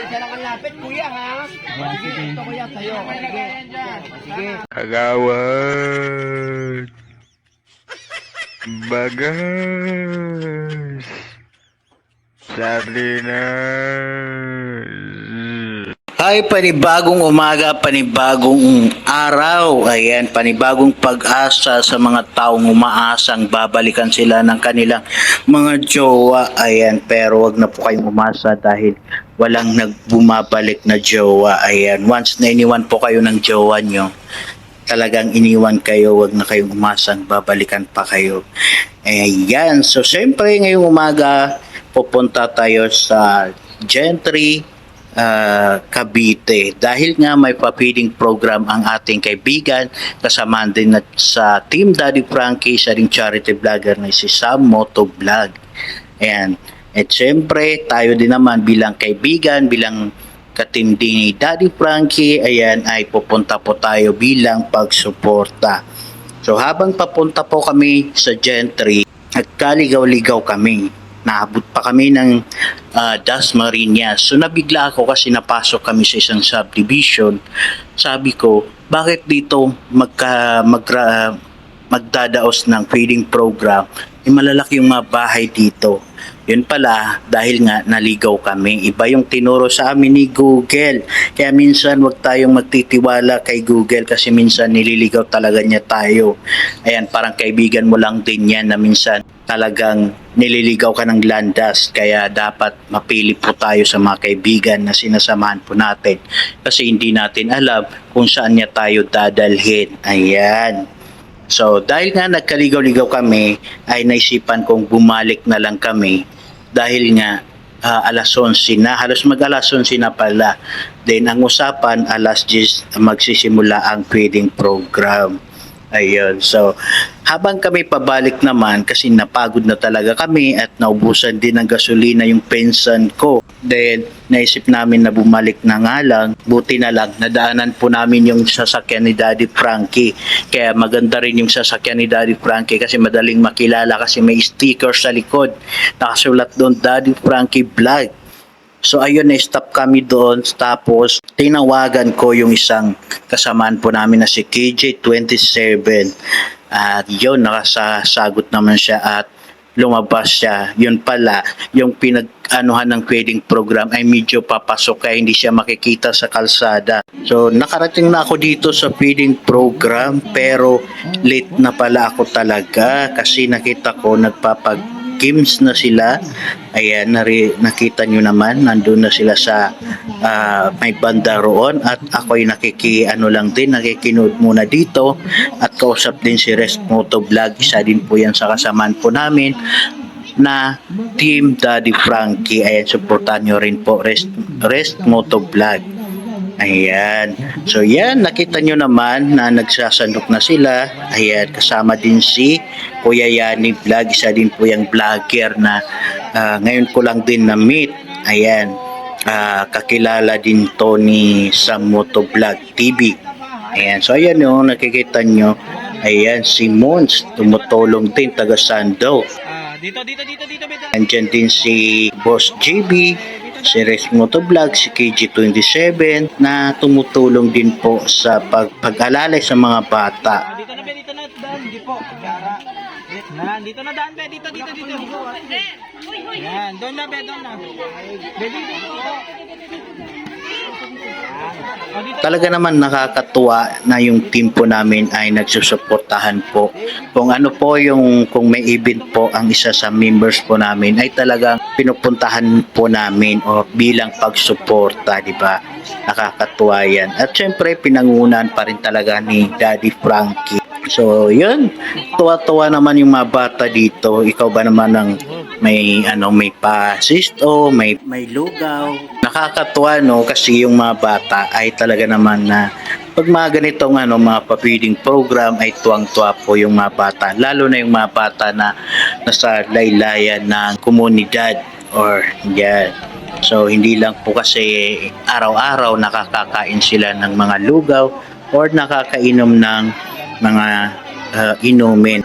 Diyan lang ang lapit, kuya, ha? Sige, ito kuya, sa'yo. Sige. Kagawad. Bagas. Sardinas. Ay, panibagong umaga, panibagong araw. Ayan, panibagong pag-asa sa mga taong umaasang babalikan sila ng kanilang mga jowa. Ayan, pero wag na po kayong umasa dahil walang nagbumabalik na jowa. Ayan, once na iniwan po kayo ng jowa nyo, talagang iniwan kayo, wag na kayong umasang babalikan pa kayo. Ayan, so syempre ngayong umaga, pupunta tayo sa Gentry, Cavite dahil nga may pa-feeding program ang ating kaibigan, kasama din sa Team Daddy Frankie, siya ring charity vlogger na si Sam Moto Vlog. Ayan, at syempre tayo din naman bilang kaibigan, bilang katindi ni Daddy Frankie, ayan, ay pupunta po tayo bilang pagsuporta. So habang papunta po kami sa Gentry, nagkaligaw-ligaw kami. Naabot pa kami ng Dasmariñas. So nabigla ako kasi napasok kami sa isang subdivision. Sabi ko, bakit dito magdadaos ng feeding program? Malalaki yung mga bahay dito. Yun pala, dahil nga naligaw kami. Iba yung tinuro sa amin ni Google. Kaya minsan wag tayong magtitiwala kay Google kasi minsan nililigaw talaga niya tayo. Ayan, parang kaibigan mo lang din yan na minsan talagang nililigaw ka ng landas. Kaya dapat mapili po tayo sa mga kaibigan na sinasamahan po natin. Kasi hindi natin alam kung saan niya tayo dadalhin. Ayan. So, dahil nga nagkaligaw-ligaw kami, ay naisipan kong bumalik na lang kami dahil nga alas 11 na, halos mag-alas 11 na pala. Then, ang usapan, alas 10 magsisimula ang feeding program. Ayun, so habang kami pabalik naman kasi napagod na talaga kami at naubusan din ng gasolina yung pensan ko. Then naisip namin na bumalik na nga lang, buti na lang nadaanan po namin yung sasakyan ni Daddy Frankie. Kaya maganda rin yung sasakyan ni Daddy Frankie kasi madaling makilala kasi may sticker sa likod. Nakasulat doon Daddy Frankie Vlog. So ayun, na-stop kami doon, tapos tinawagan ko yung isang kasamaan po namin na si KJ27 at yun, nakasagot naman siya at lumabas siya. Yun pala, yung pinag-anuhan ng feeding program ay medyo papasok kaya hindi siya makikita sa kalsada. So nakarating na ako dito sa feeding program pero late na pala ako talaga kasi nakita ko nagpapag-games na sila. Ayan, nakita nyo naman, nandun na sila sa may banda roon at ako'y nakikinood muna dito at kausap din si Rest Moto Vlog, isa din po yan sa kasamaan po namin na Team Daddy Frankie. Ayan, supportan nyo rin po Rest Moto Vlog. Ayan, so yan, nakita nyo naman na nagsasandok na sila. Ayan, kasama din si Kuya Yani Vlog, isa din po yung vlogger na ngayon ko lang din na-meet. Ayan, kakilala din to ni Sam Moto Vlog TV. Ayan, so ayan yung nakikita nyo. Ayan, si Mons, tumutulong din, taga Sandaw. Dito. Andyan din si Boss JB, si Rest Moto Vlog, si KG27 na tumutulong din po sa pag-alalay sa mga bata. Dito na, daan. Hindi po. Dito na, daan, be. Dito. Yan, doon na, be, doon na. Be, dito. Talaga naman nakakatuwa na yung team po namin ay nagsusuportahan po. Kung ano po kung may event po ang isa sa members po namin ay talagang pinupuntahan po namin o bilang pagsuporta, di ba? Nakakatuwa yan. At syempre pinangunan pa rin talaga ni Daddy Frankie. So, yun. Tuwa-tuwa naman yung mga bata dito. Ikaw ba naman ang may pa-sisto, may lugaw. Nakakatuwa, no, kasi yung mga bata ay talaga naman na pag mga ganitong mga pa-feeding program ay tuwang-tuwa po yung mga bata. Lalo na yung mga bata na nasa laylayan ng komunidad or yan. So, hindi lang po kasi araw-araw nakakakain sila ng mga lugaw or nakakainom ng mga inumin.